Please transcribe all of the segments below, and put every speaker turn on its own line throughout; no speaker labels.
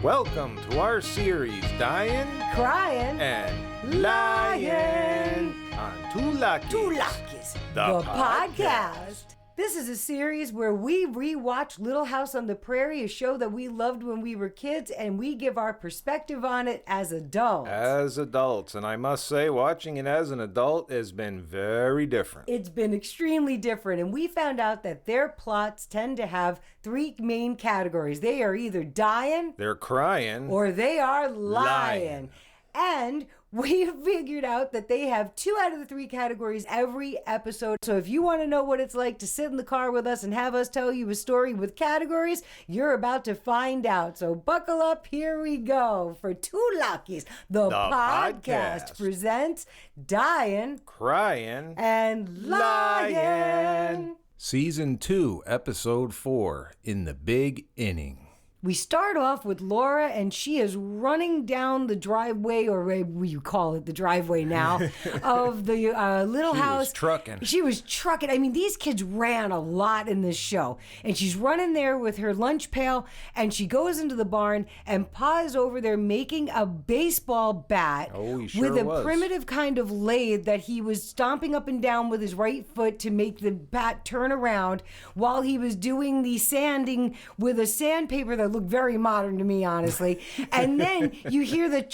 Welcome to our series, Dyin,
Cryin
and Lyin on Two Luckies,
the podcast. This is a series where we rewatch Little House on the Prairie, a show that we loved when we were kids, and we give our perspective on it as adults.
As adults, and I must say, watching it as an adult has been very different.
It's been extremely different, and we found out that their plots tend to have three main categories. They are either dying,
They're crying,
or they are lying. And we figured out that they have 2 out of the 3 categories every episode. So if you want to know what it's like to sit in the car with us and have us tell you a story with categories, you're about to find out. So buckle up. Here we go. For Two Luckies, the podcast presents Dyin,
Cryin,
and Lyin.
Season 2, Episode 4, In the Big Inning.
We start off with Laura, and she is running down the driveway, or you call it the driveway now, of the little house. She was trucking. I mean, these kids ran a lot in this show. And she's running there with her lunch pail, and she goes into the barn, and Pa is over there making a baseball bat with a primitive kind of lathe that he was stomping up and down with his right foot to make the bat turn around while he was doing the sanding with a sandpaper that looked very modern to me, honestly. And then you hear the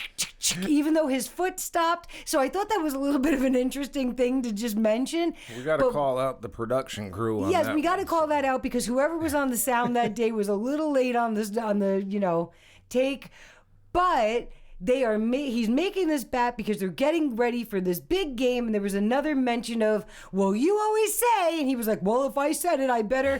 even though his foot stopped. So I thought that was a little bit of an interesting thing to just mention.
We got to call out the production crew on that.
Yes, we got to call that out because whoever was on the sound that day was a little late on the take. But he's making this bat because they're getting ready for this big game, and there was another mention of, well, you always say, and he was like, well, if I said it, I better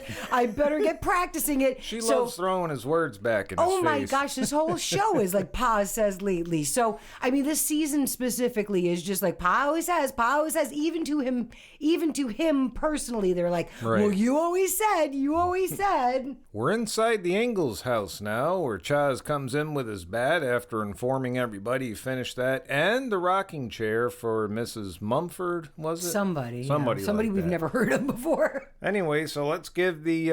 get practicing it.
She loves throwing his words back in his face.
Oh my gosh, this whole show is like Pa says lately. So I mean, this season specifically is just like Pa always says, even to him personally, they're like, well, you always said.
We're inside the Ingalls house now, where Chaz comes in with his bat after informing everybody he finished that, and the rocking chair for Mrs. Mumford, was it?
Somebody
like
we've never heard of before.
Anyway, so let's give the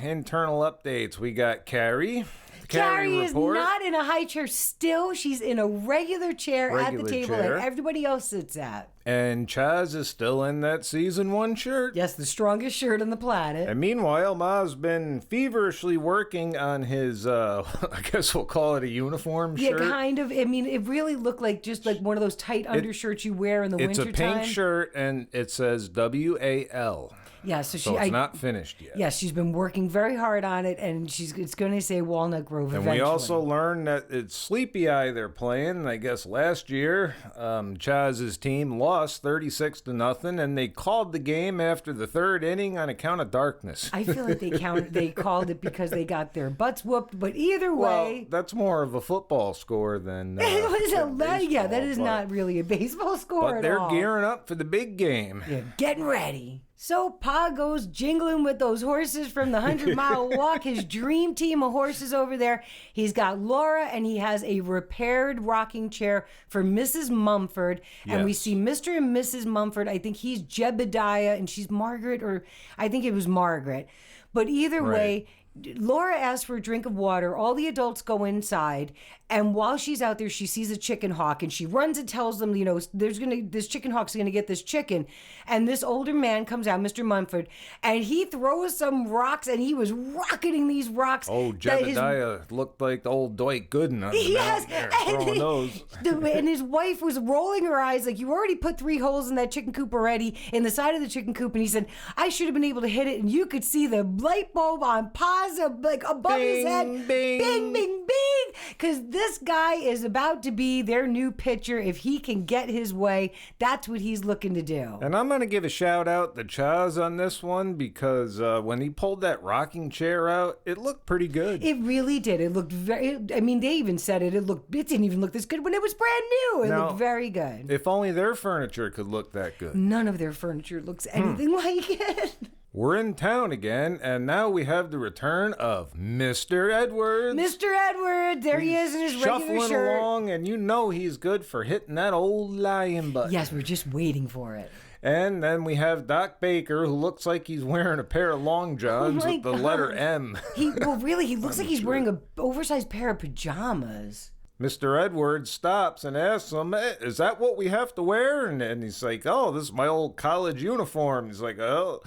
internal updates. We got Carrie.
Carrie is not in a high chair still. She's in a regular chair at the table that everybody else sits at.
And Chaz is still in that season 1 shirt.
Yes, the strongest shirt on the planet.
And meanwhile, Ma's been feverishly working on his, I guess we'll call it a uniform shirt.
Yeah, kind of. I mean, it really looked like just like one of those tight undershirts you wear in the wintertime.
It's a pink shirt, and it says WAL.
Yeah,
so it's not finished yet.
Yes, she's been working very hard on it, and it's going to say Walnut Grove eventually.
And we also learned that it's Sleepy Eye they're playing. I guess last year, Chaz's team lost 36-0, and they called the game after the 3rd inning on account of darkness.
I feel like they called it because they got their butts whooped, but either way...
Well, that's more of a football score than
that is not really a baseball score
at all. But they're gearing up for the big game.
Yeah, getting ready. So Pa goes jingling with those horses from the 100-mile walk, his dream team of horses over there. He's got Laura, and he has a repaired rocking chair for Mrs. Mumford. Yes. And we see Mr. and Mrs. Mumford. I think he's Jebediah, and she's Margaret, or I think it was Margaret. But either way... Laura asks for a drink of water. All the adults go inside, and while she's out there, she sees a chicken hawk, and she runs and tells them, this chicken hawk's gonna get this chicken. And this older man comes out, Mr. Mumford, and he throws some rocks, and he was rocketing these rocks.
Oh, Jebediah looked like the old Dwight Gooden on the mountain there, throwing those.
And his wife was rolling her eyes like, you already put 3 holes in that chicken coop already, in the side of the chicken coop. And he said, I should have been able to hit it, and you could see the light bulb on Pa like above his head,
bing,
bing, bing, bing, because this guy is about to be their new pitcher. If he can get his way, that's what he's looking to do.
And I'm going to give a shout out to Chaz on this one, because when he pulled that rocking chair out, it looked pretty good.
It really did. It looked very, I mean, they even said it didn't even look this good when it was brand new. It looked very good.
If only their furniture could look that good.
None of their furniture looks anything like it.
We're in town again, and now we have the return of Mr. Edwards.
Mr. Edwards, there he is in his regular shirt.
Shuffling along, and you know he's good for hitting that old lion button.
Yes, we're just waiting for it.
And then we have Doc Baker, who looks like he's wearing a pair of long johns with the letter M.
He looks like he's wearing an oversized pair of pajamas.
Mr. Edwards stops and asks him, is that what we have to wear? And he's like, oh, this is my old college uniform. He's like, oh,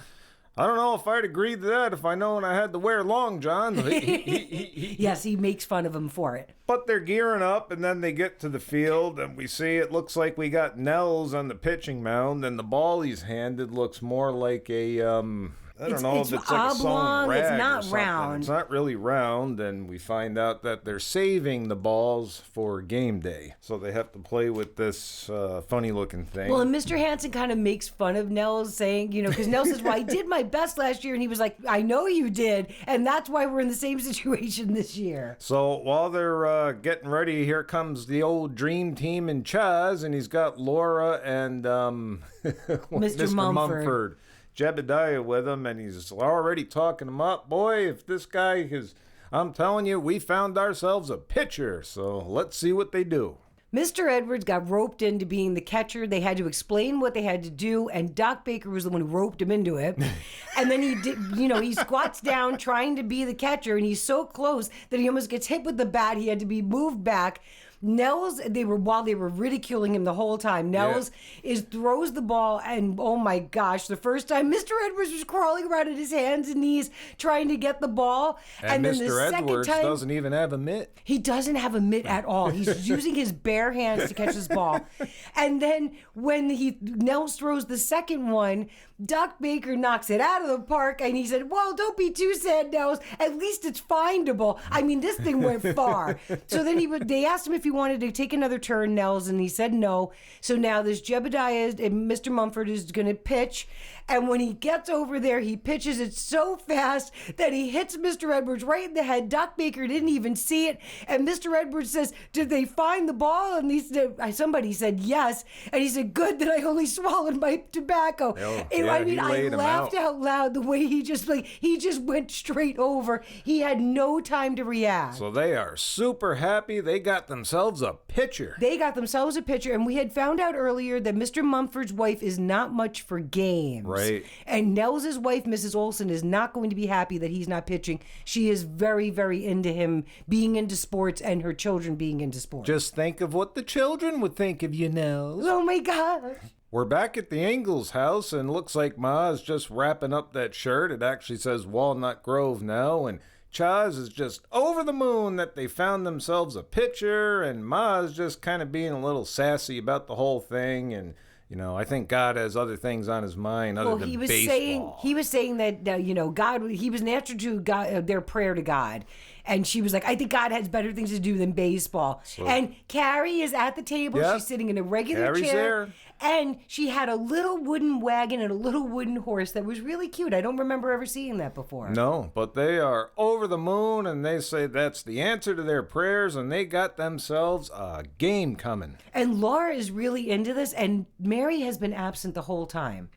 I don't know if I'd agree to that if I known I had to wear long johns.
Yes, he makes fun of him for it.
But they're gearing up, and then they get to the field, and we see it looks like we got Nels on the pitching mound, and the ball he's handed looks more like a, I don't know if it's like a sewn rag
it's not
or something.
round.
It's not really round, and we find out that they're saving the balls for game day. So they have to play with this funny-looking thing.
Well, and Mr. Hansen kind of makes fun of Nels, saying, because Nels says, well, I did my best last year, and he was like, I know you did, and that's why we're in the same situation this year.
So while they're getting ready, here comes the old dream team in Chaz, and he's got Laura and Mr. Mumford. Jebediah with him, and he's already talking him up. Boy, if this guy is, I'm telling you, we found ourselves a pitcher, so let's see what they do.
Mr. Edwards got roped into being the catcher. They had to explain what they had to do, and Doc Baker was the one who roped him into it. And then he did, he squats down trying to be the catcher, and he's so close that he almost gets hit with the bat. He had to be moved back. Nels, while they were ridiculing him the whole time, Nels throws the ball, and oh my gosh, the first time Mr. Edwards was crawling around on his hands and knees trying to get the ball.
And
then
Mr.
the second
Edwards
time,
doesn't even have a mitt.
He doesn't have a mitt at all. He's using his bare hands to catch this ball. And then when Nels throws the second one, Doc Baker knocks it out of the park, and he said, well, don't be too sad, Nels. At least it's findable. I mean, this thing went far. So then they asked him if he wanted to take another turn, Nels, and he said no. So now this Jebediah and Mr. Mumford is going to pitch. And when he gets over there, he pitches it so fast that he hits Mr. Edwards right in the head. Doc Baker didn't even see it. And Mr. Edwards says, did they find the ball? And somebody said yes. And he said, good that I only swallowed my tobacco. I laughed out loud the way he just went straight over. He had no time to react.
So they are super happy. They got themselves a pitcher.
And we had found out earlier that Mr. Mumford's wife is not much for games.
Right.
And Nels' wife, Mrs. Olson, is not going to be happy that he's not pitching. She is very, very into him being into sports and her children being into sports.
Just think of what the children would think of you, Nels.
Oh my gosh.
We're back at the Ingalls house, and looks like Ma is just wrapping up that shirt. It actually says Walnut Grove now, and Chaz is just over the moon that they found themselves a pitcher, and Ma is just kind of being a little sassy about the whole thing, and I think God has other things on his mind other than baseball.
He was saying that God, he was an answer to God, their prayer to God. And she was like, I think God has better things to do than baseball. And Carrie is at the table. Yep. She's sitting in a regular
Carrie's
chair.
There.
And she had a little wooden wagon and a little wooden horse that was really cute. I don't remember ever seeing that before.
No, but they are over the moon, and they say that's the answer to their prayers, and they got themselves a game coming.
And Laura is really into this, and Mary has been absent the whole time.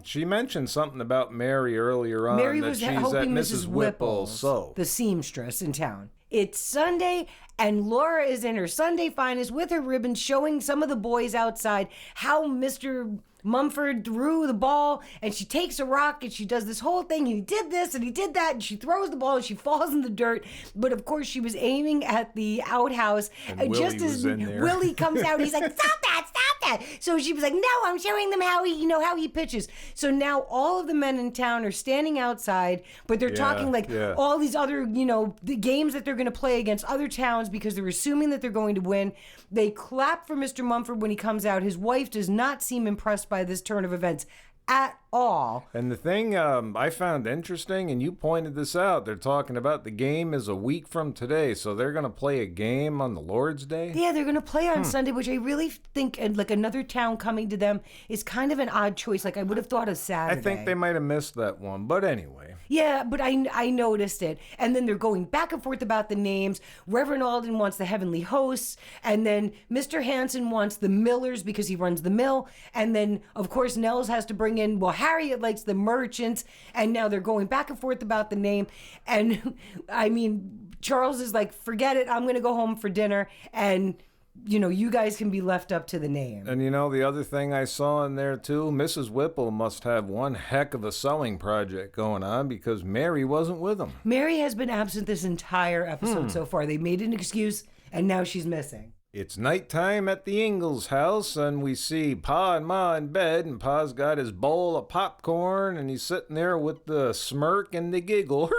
She mentioned something about Mary earlier on.
Mary
that
was
she's
helping
at
Mrs.
Whipple's,
the seamstress in town. It's Sunday, and Laura is in her Sunday finest with her ribbon, showing some of the boys outside how Mr. Mumford threw the ball, and she takes a rock and she does this whole thing, and he did this and he did that, and she throws the ball and she falls in the dirt. But of course she was aiming at the outhouse, and just as Willie comes out, he's like, stop that. So she was like, no, I'm showing them how he pitches. So now all of the men in town are standing outside, but they're talking all these other, the games that they're going to play against other towns because they're assuming that they're going to win. They clap for Mr. Mumford when he comes out. His wife does not seem impressed by this turn of events at all.
And the thing I found interesting, and you pointed this out, they're talking about the game is a week from today, so they're going to play a game on the Lord's Day?
Yeah, they're going to play on Sunday, which I really think, like another town coming to them, is kind of an odd choice. Like I would have thought of Saturday.
I think they might have missed that one, but anyway.
Yeah, but I noticed it. And then they're going back and forth about the names. Reverend Alden wants the Heavenly Hosts, and then Mr. Hansen wants the Millers because he runs the mill. And then, of course, Nels has to bring in, Harriet likes the Merchants, and now they're going back and forth about the name. And, I mean, Charles is like, forget it, I'm going to go home for dinner. And you guys can be left up to the name.
And the other thing I saw in there too, Mrs. Whipple must have one heck of a sewing project going on because Mary wasn't with them.
Mary has been absent this entire episode so far. They made an excuse, and now she's missing.
It's nighttime at the Ingalls house, and we see Pa and Ma in bed, and Pa's got his bowl of popcorn, and he's sitting there with the smirk and the giggle.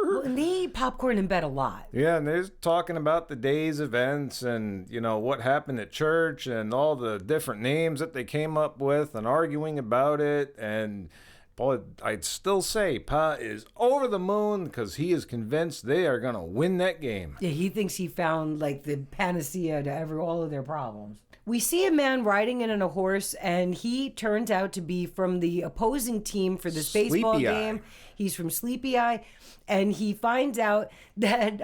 Well, and they eat popcorn in bed a lot.
Yeah, and they're talking about the day's events and, what happened at church and all the different names that they came up with and arguing about it. And, boy, I'd still say Pa is over the moon because he is convinced they are going to win that game.
Yeah, he thinks he found, the panacea to all of their problems. We see a man riding in on a horse, and he turns out to be from the opposing team for this baseball game. He's from Sleepy Eye, and he finds out that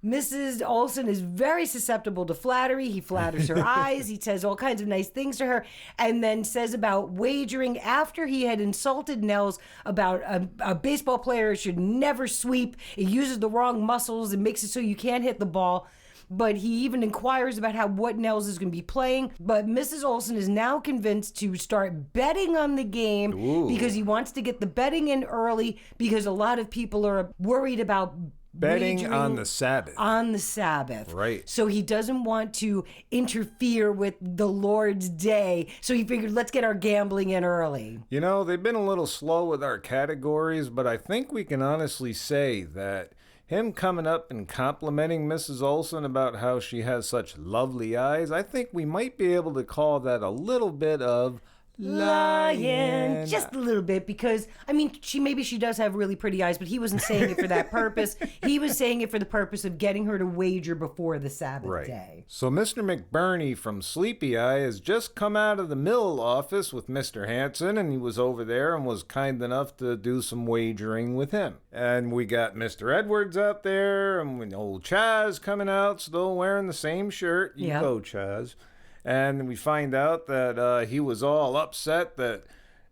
Mrs. Olsen is very susceptible to flattery. He flatters her eyes. He says all kinds of nice things to her, and then says about wagering after he had insulted Nels about a baseball player should never sweep. It uses the wrong muscles. It makes it so you can't hit the ball. But he even inquires about what Nels is going to be playing. But Mrs. Olsen is now convinced to start betting on the game because he wants to get the betting in early because a lot of people are worried about
betting on the Sabbath.
On the Sabbath.
Right.
So he doesn't want to interfere with the Lord's day. So he figured, let's get our gambling in early.
They've been a little slow with our categories, but I think we can honestly say that him coming up and complimenting Mrs. Olsen about how she has such lovely eyes, I think we might be able to call that a little bit of lying.
Just a little bit, because she does have really pretty eyes, but he wasn't saying it for that purpose. He was saying it for the purpose of getting her to wager before the Sabbath day.
So Mr. McBurney from Sleepy Eye has just come out of the mill office with Mr. Hanson, and he was over there and was kind enough to do some wagering with him. And we got Mr. Edwards out there, and old Chaz coming out, still wearing the same shirt. You go, Chaz. And we find out that he was all upset that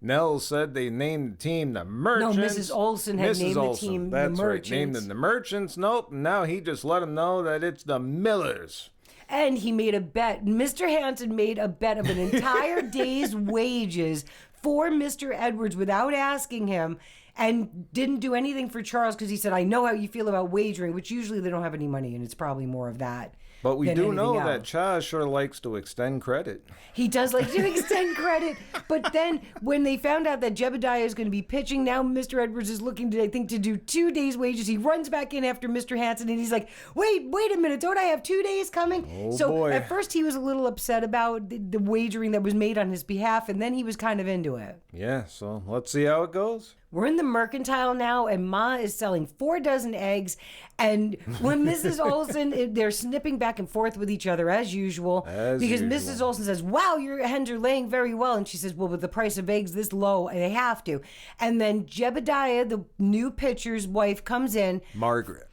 Nell said they named the team the Merchants.
No, Mrs. Olsen had named the team the Merchants.
That's right, named them the Merchants. Nope, now he just let them know that it's the Millers.
And he made a bet. Mr. Hanson made a bet of an entire day's wages for Mr. Edwards without asking him, and didn't do anything for Charles because he said, I know how you feel about wagering, which usually they don't have any money, and it's probably more of that.
But we do know that Chaz sure likes to extend credit.
He does like to extend credit. But then when they found out that Jebediah is going to be pitching, now Mr. Edwards is looking to, I think, to do 2 days' wages. He runs back in after Mr. Hanson, and he's like, wait a minute, don't I have 2 days coming?
Oh, boy.
At first he was a little upset about the wagering that was made on his behalf, and then he was kind of into it.
Yeah, so let's see how it goes.
We're in the mercantile now, and Ma is selling 4 dozen eggs. And when Mrs. Olsen, they're snipping back and forth with each other as usual. Because Mrs. Olsen says, wow, your hens are laying very well. And she says, well, with the price of eggs this low, they have to. And then Jebediah, the new pitcher's wife, comes in.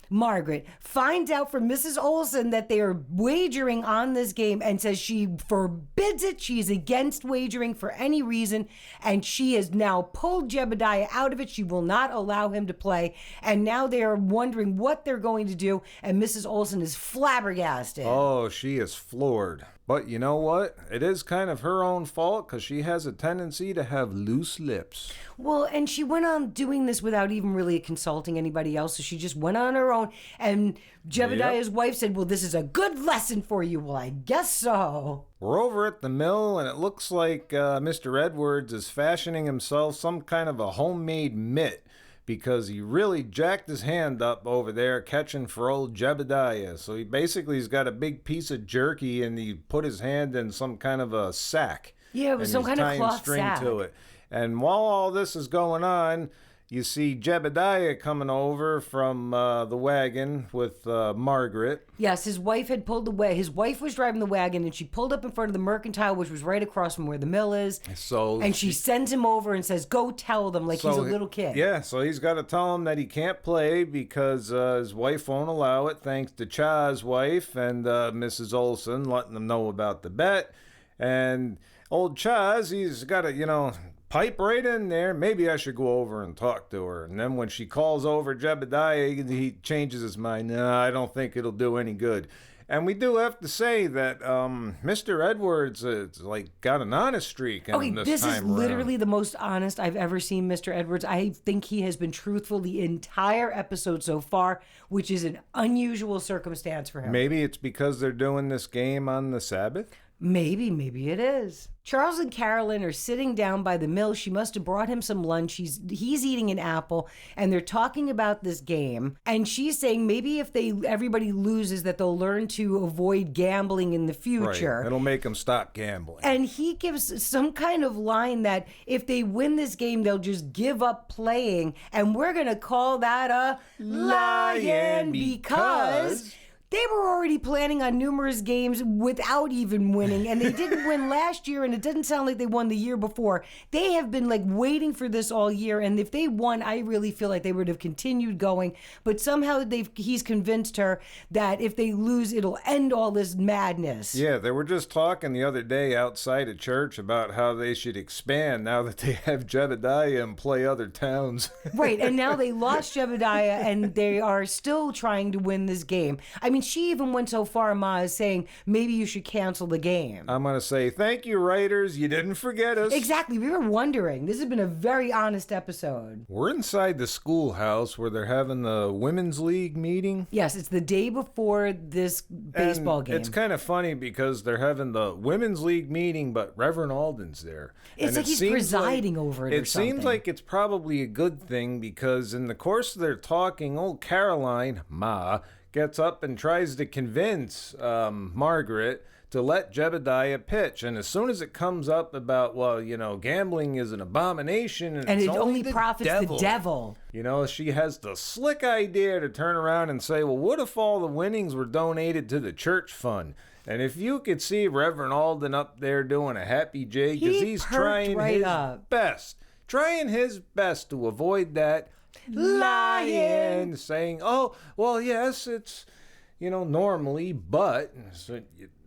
Margaret finds out from Mrs. Olsen that they are wagering on this game and says she forbids it. She's against wagering for any reason, and she has now pulled Jebediah out of it. She will not allow him to play, and now they are wondering what they're going to do, and Mrs. Olsen is flabbergasted.
Oh, she is floored. But you know what? It is kind of her own fault because she has a tendency to have loose lips.
Well, and she went on doing this without even really consulting anybody else. So she just went on her own. And Jebediah's wife said, well, this is a good lesson for you. Well, I guess so.
We're over at the mill, and it looks like Mr. Edwards is fashioning himself some kind of a homemade mitt, because he really jacked his hand up over there catching for old Jebediah. So he's got a big piece of jerky, and he put his hand in some kind of a sack.
Yeah, it was some kind of cloth
string
sack.
to it. And while all this is going on, you see Jebediah coming over from the wagon with Margaret.
Yes, his wife had pulled away. His wife was driving the wagon, and she pulled up in front of the mercantile, which was right across from where the mill is. And she sends him over and says, go tell them, like he's a little kid.
Yeah, so he's got to tell him that he can't play because his wife won't allow it, thanks to Cha's wife and Mrs. Olsen letting them know about the bet. And old Chaz, he's got to, pipe right in there. Maybe I should go over and talk to her. And then when she calls over Jebediah, he changes his mind. No, I don't think it'll do any good. And we do have to say that Mr. Edwards got an honest streak in this
is
time
literally
around.
the most honest I've ever seen Mr. Edwards. I think he has been truthful the entire episode so far, which is an unusual circumstance for him.
Maybe it's because they're doing this game on the Sabbath?
Maybe it is. Charles and Carolyn are sitting down by the mill. She must have brought him some lunch. He's eating an apple, and they're talking about this game. And she's saying maybe if everybody loses, that they'll learn to avoid gambling in the future.
Right. It'll make them stop gambling.
And he gives some kind of line that if they win this game, they'll just give up playing. And we're going to call that a lion because they were already planning on numerous games without even winning, and they didn't win last year, and it didn't sound like they won the year before. They have been waiting for this all year, and if they won, I really feel like they would have continued going, but somehow he's convinced her that if they lose, it'll end all this madness.
Yeah, they were just talking the other day outside of church about how they should expand now that they have Jebediah and play other towns.
Right, and now they lost Jebediah, and they are still trying to win this game. I mean, she even went so far, Ma, as saying, maybe you should cancel the game.
I'm going to say, thank you, writers. You didn't forget us.
Exactly. We were wondering. This has been a very honest episode.
We're inside the schoolhouse where they're having the Women's League meeting.
Yes, it's the day before this baseball game.
It's kind of funny because they're having the Women's League meeting, but Reverend Alden's there.
It's like he's presiding over it or something.
It seems like it's probably a good thing because in the course of their talking, old Caroline, Ma, gets up and tries to convince Margaret to let Jebediah pitch. And as soon as it comes up about, gambling is an abomination and
it
it's
only profits the devil.
She has the slick idea to turn around and say, well, what if all the winnings were donated to the church fund? And if you could see Reverend Alden up there doing a happy jig, because he's trying his best to avoid that lion, saying, oh, well, yes, it's, normally, but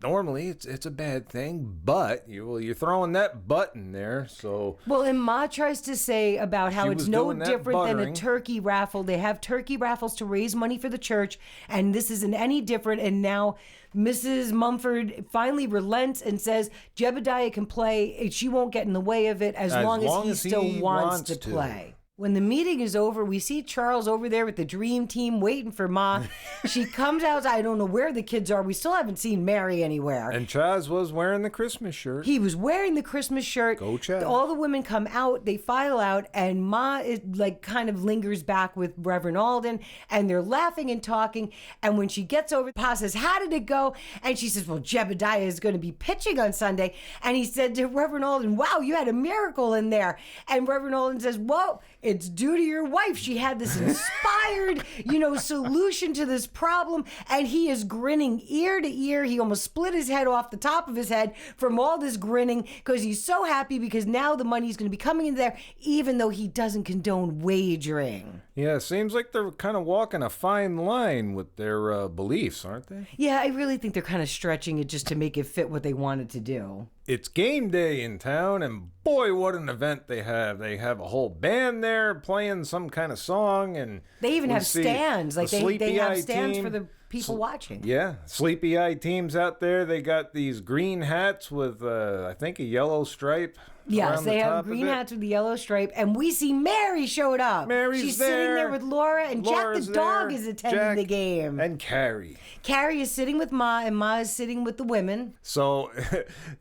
normally it's a bad thing, but you're throwing that but in there, so.
Well, and Ma tries to say about how it's no different than a turkey raffle. They have turkey raffles to raise money for the church, and this isn't any different. And now Mrs. Mumford finally relents and says Jebediah can play. She won't get in the way of it as long as he still wants to play. When the meeting is over, we see Charles over there with the dream team waiting for Ma. She comes out. I don't know where the kids are. We still haven't seen Mary anywhere.
And Chaz was wearing the Christmas shirt.
He was wearing the Christmas shirt.
Go Chaz.
All the women come out. They file out. And Ma is kind of lingers back with Reverend Alden. And they're laughing and talking. And when she gets over, Pa says, how did it go? And she says, well, Jebediah is going to be pitching on Sunday. And he said to Reverend Alden, wow, you had a miracle in there. And Reverend Alden says, whoa, it's due to your wife. She had this inspired, solution to this problem. And he is grinning ear to ear. He almost split his head off the top of his head from all this grinning because he's so happy because now the money is going to be coming in there, even though he doesn't condone wagering.
Yeah, it seems like they're kind of walking a fine line with their beliefs, aren't they?
Yeah, I really think they're kind of stretching it just to make it fit what they wanted to do.
It's game day in town, and boy, what an event they have. They have a whole band there playing some kind of song, and
they even have stands. Like they have stands
team
for the people watching.
Yeah, Sleepy Eye team's out there. They got these green hats with, I think, a yellow stripe.
Yes, they have green hats with the yellow stripe, and we see Mary showed up.
She's
sitting there with Laura, and
Laura's
Jack the dog is attending the game.
And Carrie.
Carrie is sitting with Ma, and Ma is sitting with the women.
So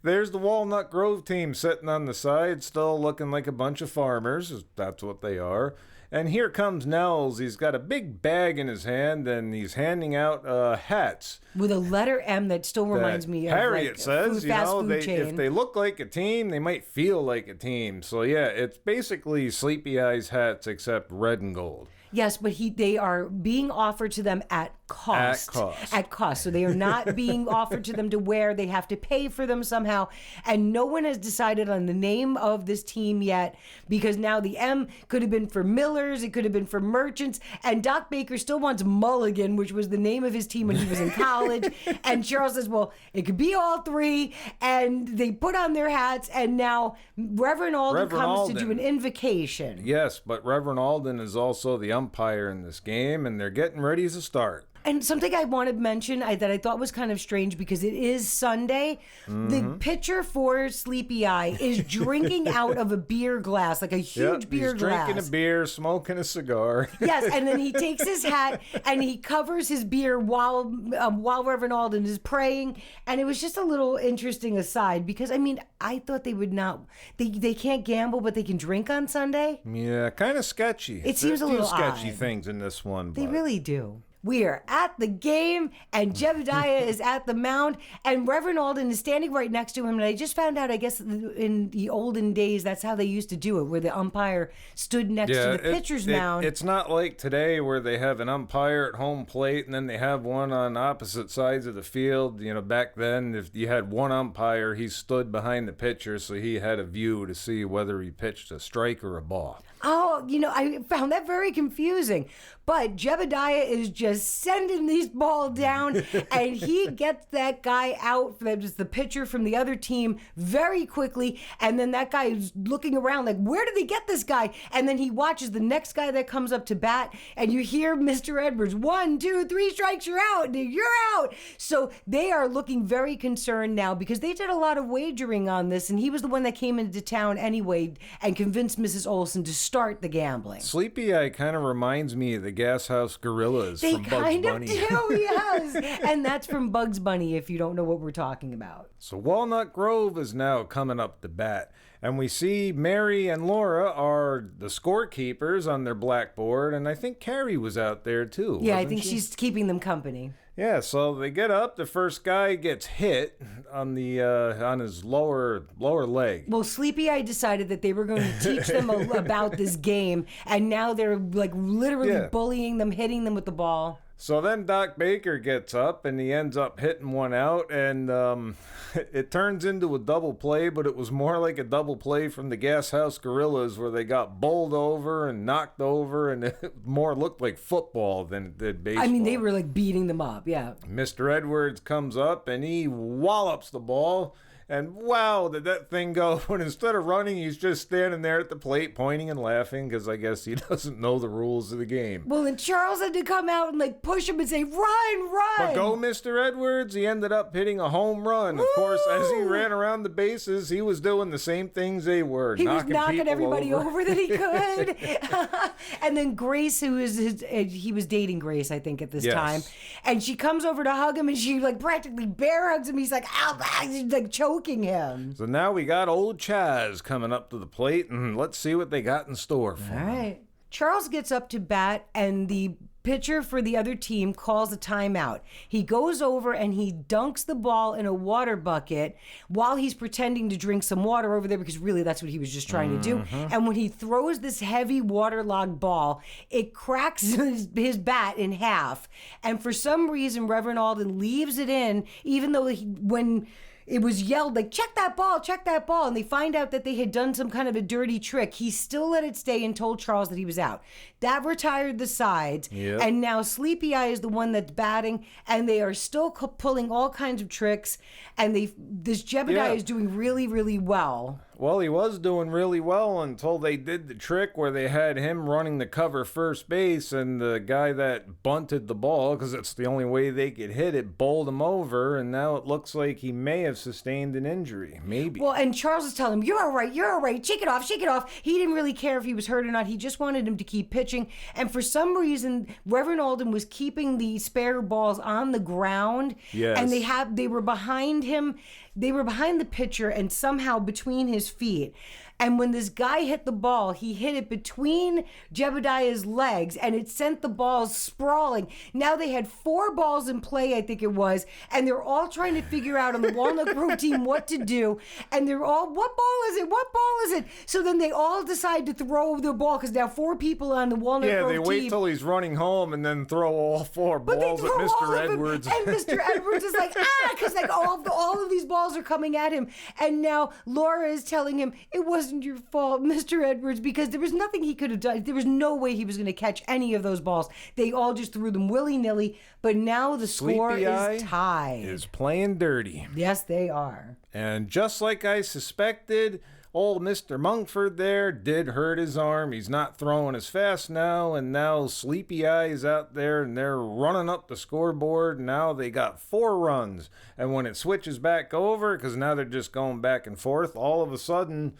there's the Walnut Grove team sitting on the side, still looking like a bunch of farmers. That's what they are. And here comes Nels. He's got a big bag in his hand, and he's handing out hats.
With a letter M that still reminds me of
Harriet says,
fast food chain.
If they look like a team, they might feel like a team. So, yeah, it's basically Sleepy Eye's hats except red and gold.
Yes, but they are being offered to them at cost. At cost. So they are not being offered to them to wear. They have to pay for them somehow. And no one has decided on the name of this team yet because now the M could have been for Millers. It could have been for Merchants. And Doc Baker still wants Mulligan, which was the name of his team when he was in college. And Charles says, well, it could be all three. And they put on their hats. And now Reverend Alden comes to do an invocation.
Yes, but Reverend Alden is also the umpire in this game, and they're getting ready to start.
And something I want to mention that I thought was kind of strange because it is Sunday. The pitcher for Sleepy Eye is drinking out of a beer glass, like a huge beer glass.
Drinking a beer, smoking a cigar.
Yes, and then he takes his hat and he covers his beer while Reverend Alden is praying. And it was just a little interesting aside because, I mean, I thought they would not, they can't gamble, but they can drink on Sunday.
Yeah, kind of sketchy.
It seems a little
sketchy
odd.
Things in this one.
They really do. We are at the game, and Jebediah is at the mound, and Reverend Alden is standing right next to him. And I just found out, I guess, in the olden days, that's how they used to do it, where the umpire stood next to the pitcher's mound.
It's not like today where they have an umpire at home plate, and then they have one on opposite sides of the field. You know, back then, if you had one umpire, he stood behind the pitcher, so he had a view to see whether he pitched a strike or a ball.
Oh, I found that very confusing. But Jebediah is just sending these balls down, and he gets that guy out, that was the pitcher from the other team, very quickly. And then that guy is looking around like, where did he get this guy? And then he watches the next guy that comes up to bat, and you hear Mr. Edwards, 1, 2, 3 strikes, you're out. You're out. So they are looking very concerned now because they did a lot of wagering on this, and he was the one that came into town anyway and convinced Mrs. Olson to start the gambling.
Sleepy Eye kind of reminds me of the Gas House Gorillas from Bugs Bunny.
They kind of do, yes. And that's from Bugs Bunny, if you don't know what we're talking about.
So Walnut Grove is now coming up to bat. And we see Mary and Laura are the scorekeepers on their blackboard. And I think Carrie was out there, too.
Yeah, I think she's keeping them company.
Yeah, so they get up. The first guy gets hit on the on his lower leg.
Well, Sleepy Eye decided that they were going to teach them about this game, and now they're like literally bullying them, hitting them with the ball.
So then Doc Baker gets up, and he ends up hitting one out, and it turns into a double play, but it was more like a double play from the Gas House Gorillas, where they got bowled over and knocked over, and it more looked like football than it did baseball.
I mean, they were like beating them up, yeah.
Mr. Edwards comes up, and he wallops the ball. And wow, did that thing go? And instead of running, he's just standing there at the plate pointing and laughing because I guess he doesn't know the rules of the game.
Well, and Charles had to come out and like push him and say, run.
But go, Mr. Edwards. He ended up hitting a home run. Of course, as he ran around the bases, he was doing the same things they were.
He was knocking everybody over that he could. And then Grace, who is he was dating Grace, I think, at this time. And she comes over to hug him and she like practically bear hugs him. He's like, ow, he's like choking him.
So now we got old Chaz coming up to the plate, and let's see what they got in store for him.
All right. Charles gets up to bat, and the pitcher for the other team calls a timeout. He goes over and he dunks the ball in a water bucket while he's pretending to drink some water over there because really that's what he was just trying to do. And when he throws this heavy waterlogged ball, it cracks his bat in half. And for some reason, Reverend Alden leaves it in, even though when it was yelled like, check that ball, and they find out that they had done some kind of a dirty trick. He still let it stay and told Charles that he was out. That retired the sides, and now Sleepy Eye is the one that's batting, and they are still pulling all kinds of tricks, and this Jebediah is doing really, really well.
Well, he was doing really well until they did the trick where they had him running the cover first base, and the guy that bunted the ball, because it's the only way they could hit it, bowled him over, and now it looks like he may have sustained an injury. Maybe.
Well, and Charles is telling him, you're all right, shake it off. He didn't really care if he was hurt or not. He just wanted him to keep pitching. And for some reason, Reverend Alden was keeping the spare balls on the ground.
Yes.
And they were behind him. They were behind the pitcher and somehow between his feet. And when this guy hit the ball, he hit it between Jebediah's legs, and it sent the balls sprawling. Now they had 4 balls in play, I think it was, and they're all trying to figure out on the Walnut Grove team what to do. And they're all, what ball is it? What ball is it? So then they all decide to throw the ball, because now 4 people on the Walnut Grove team.
Yeah, they wait till he's running home and then throw all 4 balls at Mr. Edwards.
And Mr. Edwards is like, because like all of these balls are coming at him. And now Laura is telling him, it wasn't your fault, Mr. Edwards, because there was nothing he could have done. There was no way he was going to catch any of those balls. They all just threw them willy-nilly. But now the score is tied.
Is playing dirty.
Yes, they are.
And just like I suspected, old Mr. Mungford there did hurt his arm. He's not throwing as fast now, and now Sleepy Eye's out there, and they're running up the scoreboard. Now they got 4 runs, and when it switches back over, because now they're just going back and forth, all of a sudden,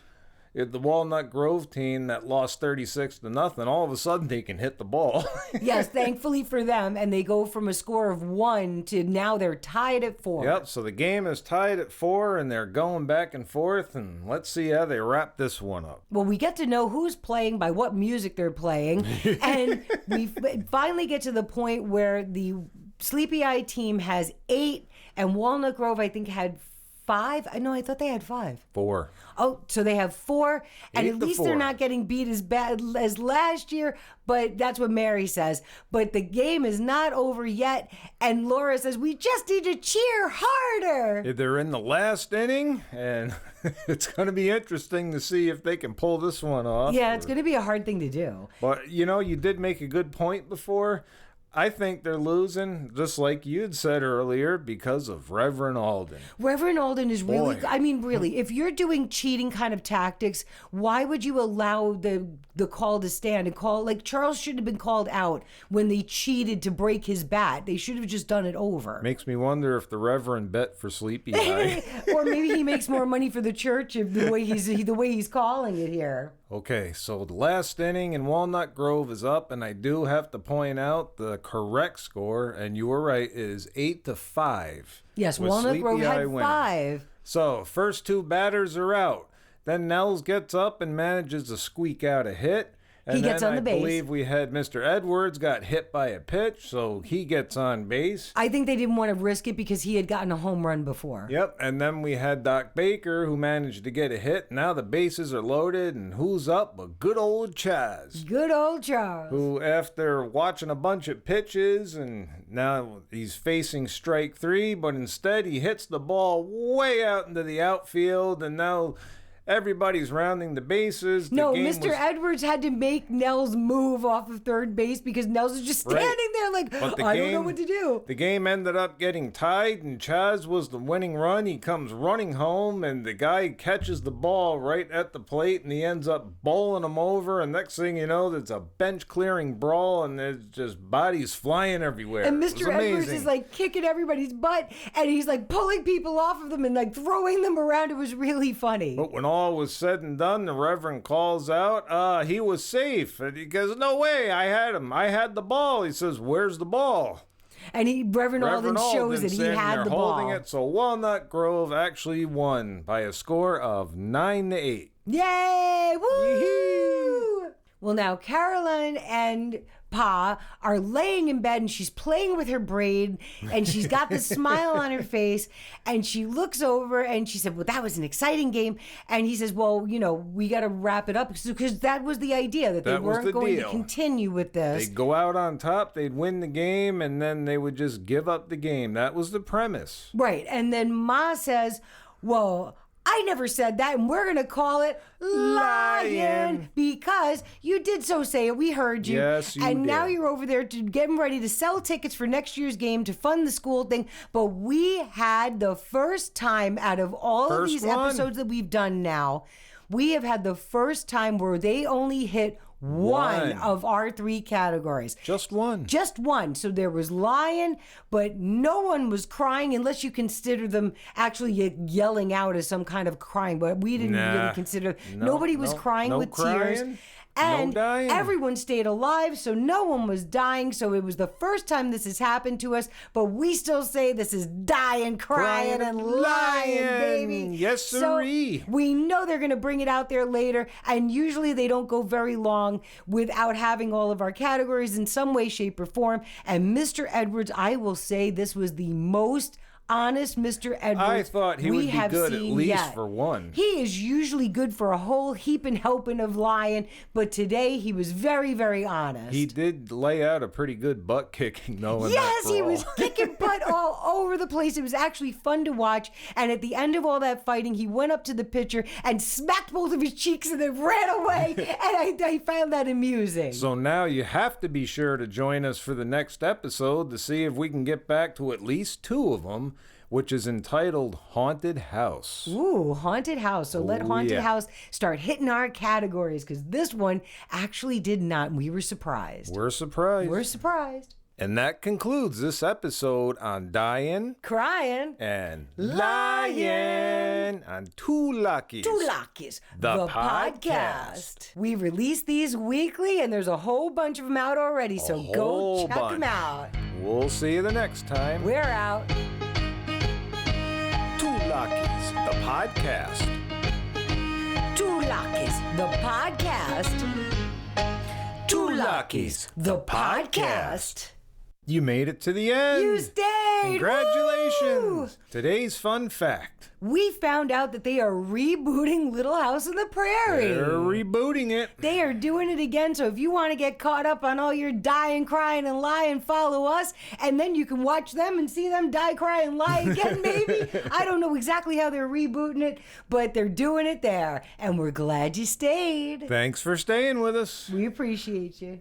the Walnut Grove team that lost 36-0, all of a sudden they can hit the ball.
Yes, thankfully for them. And they go from a score of 1 to now they're tied at 4.
Yep, so the game is tied at 4 and they're going back and forth. And let's see how they wrap this one up.
Well, we get to know who's playing by what music they're playing. And we finally get to the point where the Sleepy Eye team has 8 and Walnut Grove, I think, had 5? No, I thought they had 5.
4.
Oh, so they have 4, and at least
4.
they're not getting beat as bad as last year, but that's what Mary says. But the game is not over yet, and Laura says, we just need to cheer harder.
They're in the last inning, and it's going to be interesting to see if they can pull this one off.
Yeah, it's going to be a hard thing to do.
But, you did make a good point before. I think they're losing, just like you'd said earlier, because of Reverend Alden.
Reverend Alden is really, really, if you're doing cheating kind of tactics, why would you allow the call to stand and call, like Charles should have been called out when they cheated to break his bat. They should have just done it over.
Makes me wonder if the Reverend bet for Sleepy Eye.
Or maybe he makes more money for the church if the way he's calling it here.
Okay, so the last inning in Walnut Grove is up, and I do have to point out the correct score, and you were right, is 8-5.
Yes, Walnut Grove had 5.
So, first 2 batters are out. Then Nels gets up and manages to squeak out a hit. And
he gets on the base.
I believe we had Mr. Edwards got hit by a pitch, so he gets on base.
I think they didn't want to risk it because he had gotten a home run before.
Yep, and then we had Doc Baker who managed to get a hit. Now the bases are loaded, and who's up but good old Chaz.
Good old Charles.
Who, after watching a bunch of pitches, and now he's facing strike 3, but instead he hits the ball way out into the outfield, and now everybody's rounding the bases.
Mr. Edwards had to make Nels move off of third base because Nels was just standing there like, I don't know what to do.
The game ended up getting tied, and Chaz was the winning run. He comes running home, and the guy catches the ball right at the plate, and he ends up bowling him over. And next thing you know, there's a bench-clearing brawl, and there's just bodies flying everywhere.
And Mr. Edwards is like kicking everybody's butt, and he's like pulling people off of them and like throwing them around. It was really funny.
But when all was said and done, the Reverend calls out, he was safe. And he goes, no way, I had him. I had the ball. He says, where's the ball?
And Reverend Alden shows that he had the ball.
Holding it, so Walnut Grove actually won by a score of 9-8.
Yay! Woo! Yee-hoo! Well, now Caroline and Pa are laying in bed, and she's playing with her braid, and she's got this smile on her face, and she looks over and she said, well, that was an exciting game. And he says, well, we got to wrap it up because that was the idea, that they weren't going to continue with this.
They'd go out on top, they'd win the game, and then they would just give up the game. That was the premise.
Right. And then Ma says, well, I never said that, and we're going to call it Lyin because you did so say it. We heard you.
Yes, you
And
did.
now you're over there getting ready to sell tickets for next year's game to fund the school thing. But we had the first time out of all of these episodes that we've done now, we have had the first time where they only hit one of our 3 categories.
Just one.
Just one. So there was Lyin, but no one was crying unless you consider them actually yelling out as some kind of crying. But we didn't really consider. Nobody was crying with tears. And everyone stayed alive, so no one was dying. So it was the first time this has happened to us, but we still say this is dying, crying, and lying, baby.
Yes, sirree.
So we know they're going to bring it out there later, and usually they don't go very long without having all of our categories in some way, shape, or form. And Mr. Edwards, I will say this was the most honest Mr. Edwards
I thought he would be good at least for one.
He is usually good for a whole heap and helping of Lyin, but today he was very, very honest.
He did lay out a pretty good butt kicking, though.
Yes, he was kicking butt all over the place. It was actually fun to watch. And at the end of all that fighting, he went up to the pitcher and smacked both of his cheeks and then ran away. And I found that amusing.
So now you have to be sure to join us for the next episode to see if we can get back to at least 2 of them. which is entitled Haunted House.
Ooh, Haunted House. So let Haunted House start hitting our categories, because this one actually did not, and we were surprised.
We're surprised.
We're surprised.
And that concludes this episode on Dyin,
Cryin
and Lyin on Two Luckies.
Two Luckies,
the podcast.
We release these weekly, and there's a whole bunch of them out already, so go check them out.
We'll see you the next time.
We're out.
Two Luckies, the podcast.
Two Luckies, the podcast. Two Luckies, the podcast.
You made it to the end.
You stayed.
Congratulations.
Woo!
Today's fun fact.
We found out that they are rebooting Little House on the Prairie.
They're rebooting it.
They are doing it again, so if you want to get caught up on all your dying, crying, and lying, follow us, and then you can watch them and see them die, cry, and lie again, maybe. I don't know exactly how they're rebooting it, but they're doing it there, and we're glad you stayed.
Thanks for staying with us.
We appreciate you.